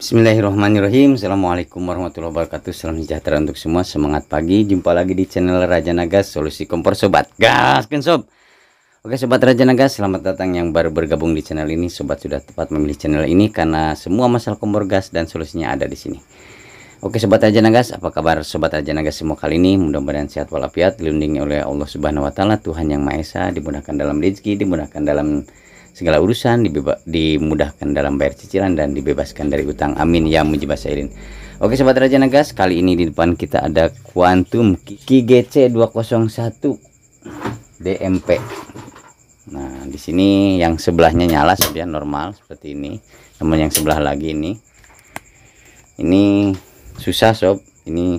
Bismillahirrahmanirrahim. Assalamualaikum warahmatullahi wabarakatuh. Salam sejahtera untuk semua. Semangat pagi. Jumpa lagi di channel Raja Nagas, solusi kompor sobat. Gaskan sob. Oke sobat Raja Nagas, selamat datang yang baru bergabung di channel ini. Sobat sudah tepat memilih channel ini karena semua masalah kompor gas dan solusinya ada di sini. Oke sobat Raja Nagas, apa kabar sobat Raja Nagas semua kali ini? Mudah-mudahan sehat walafiat, dilindungi oleh Allah Subhanahu wa taala, Tuhan yang Maha Esa, dimudahkan dalam rezeki, dimudahkan dalam segala urusan, dimudahkan dalam bayar cicilan dan dibebaskan dari utang. Amin ya mujibah sa'irin. Oke sobat Raja Nagas, kali ini di depan kita ada Quantum KGC 201 DMP. Nah, di sini yang sebelahnya nyala sudah normal seperti ini. Namun yang sebelah lagi ini susah sob. Ini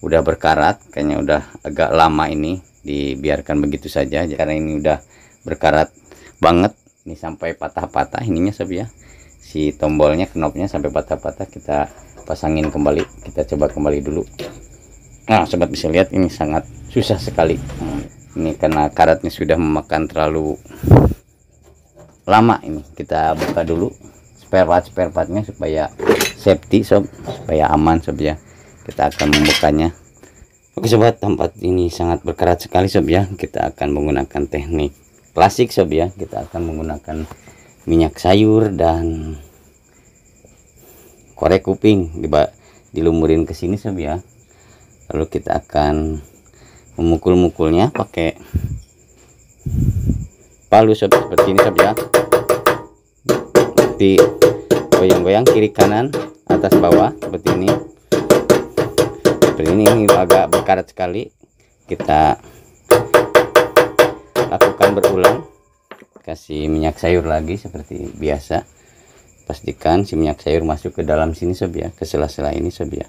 udah berkarat, kayaknya udah agak lama ini dibiarkan begitu saja karena ini udah berkarat banget. Ini sampai patah-patah ininya sob ya, si tombolnya, knopnya sampai patah-patah. Kita pasangin kembali, kita coba kembali dulu. Nah sobat bisa lihat ini sangat susah sekali. Ini karena karatnya sudah memakan terlalu lama. Ini kita buka dulu spare partnya supaya safety sob, supaya aman sob ya. Kita akan membukanya. Oke sobat, tempat ini sangat berkarat sekali sob ya. Kita akan menggunakan teknik klasik sob ya. Kita akan menggunakan minyak sayur dan korek kuping, dilumurin ke sini sob ya. Lalu kita akan memukul-mukulnya pakai palu sob, seperti ini sob ya. Di goyang-goyang kiri kanan atas bawah seperti ini. Seperti ini agak berkarat sekali. Kita lakukan berulang, kasih minyak sayur lagi seperti biasa. Pastikan si minyak sayur masuk ke dalam sini sob ya, ke sela-sela ini sob ya.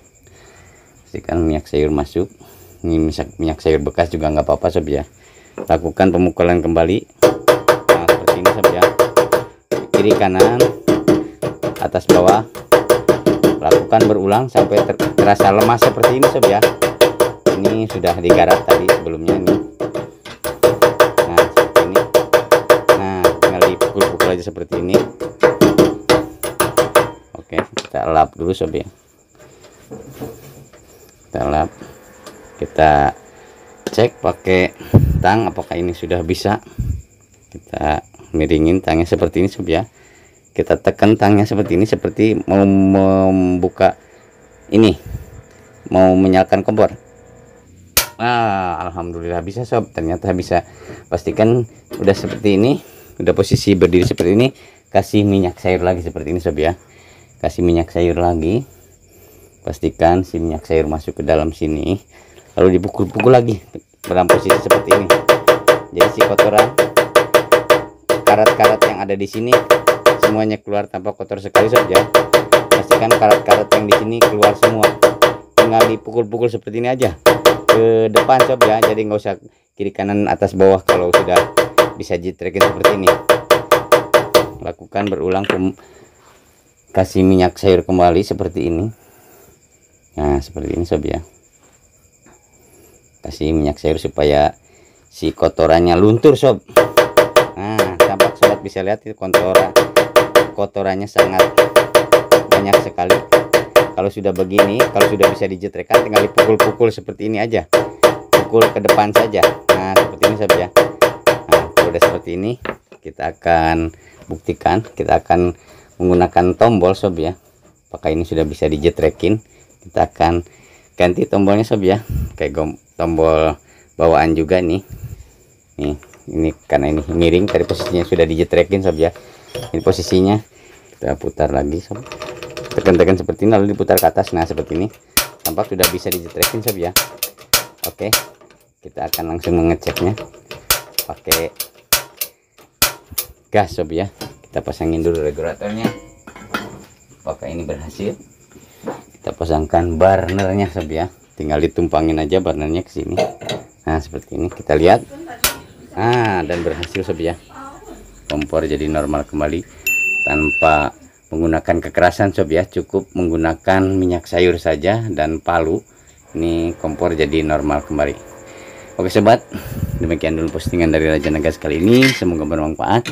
Pastikan minyak sayur masuk. Ini minyak sayur bekas juga nggak apa-apa sob ya. Lakukan pemukulan kembali. Nah seperti ini sob ya, kiri kanan atas bawah. Lakukan berulang sampai terasa lemas seperti ini sob ya. Ini sudah digarap tadi sebelumnya nih. Aja seperti ini. Oke, kita lap dulu sob ya. Kita lap, kita cek pakai tang apakah ini sudah bisa. Kita miringin tangnya seperti ini sob ya. Kita tekan tangnya seperti ini, seperti mau membuka ini, mau menyalakan kompor. Alhamdulillah bisa sob, ternyata bisa. Pastikan udah seperti ini, udah posisi berdiri seperti ini, kasih minyak sayur lagi seperti ini sob ya. Kasih minyak sayur lagi, pastikan si minyak sayur masuk ke dalam sini, lalu dipukul-pukul lagi dalam posisi seperti ini. Jadi si kotoran, karat-karat yang ada di sini semuanya keluar tanpa kotor sekali sob ya. Pastikan karat-karat yang di sini keluar semua, tinggal dipukul-pukul seperti ini aja ke depan sob ya. Jadi nggak usah kiri kanan atas bawah kalau sudah bisa jitrekin seperti ini. Lakukan berulang, kasih minyak sayur kembali seperti ini. Nah seperti ini sob ya. Kasih minyak sayur supaya si kotorannya luntur sob. Nah tampak sobat bisa lihat itu kotorannya sangat banyak sekali. Kalau sudah begini, kalau sudah bisa dijitrekan, tinggal dipukul-pukul seperti ini aja, pukul ke depan saja. Nah seperti ini sob ya. Udah seperti ini, kita akan buktikan. Kita akan menggunakan tombol sob ya. Apakah ini sudah bisa dijetrekin? Kita akan ganti tombolnya sob ya, kayak tombol bawaan juga nih. Ini karena ini miring, tadi posisinya sudah dijetrekin sob ya. Ini posisinya kita putar lagi sob, tekan-tekan seperti ini lalu diputar ke atas. Nah seperti ini, tampak sudah bisa dijetrekin sob ya. Oke, kita akan langsung mengeceknya pakai gas sob ya. Kita pasangin dulu regulatornya, apakah ini berhasil. Kita pasangkan burnernya sob ya, tinggal ditumpangin aja burnernya ke sini. Nah seperti ini kita lihat. Dan berhasil sob ya. Kompor jadi normal kembali tanpa menggunakan kekerasan sob ya. Cukup menggunakan minyak sayur saja dan palu. Ini kompor jadi normal kembali. Oke sobat, demikian dulu postingan dari Raja Nagas kali ini. Semoga bermanfaat.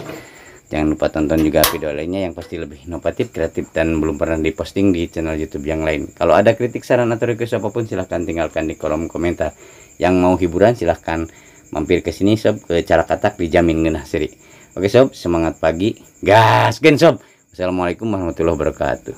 Jangan lupa tonton juga video lainnya yang pasti lebih inovatif, kreatif, dan belum pernah diposting di channel YouTube yang lain. Kalau ada kritik, saran, atau request apapun silahkan tinggalkan di kolom komentar. Yang mau hiburan silahkan mampir ke sini sob, ke Cara Katak, dijamin ngeunah seri. Oke sob, semangat pagi, gaskeun sob. Wassalamualaikum warahmatullahi wabarakatuh.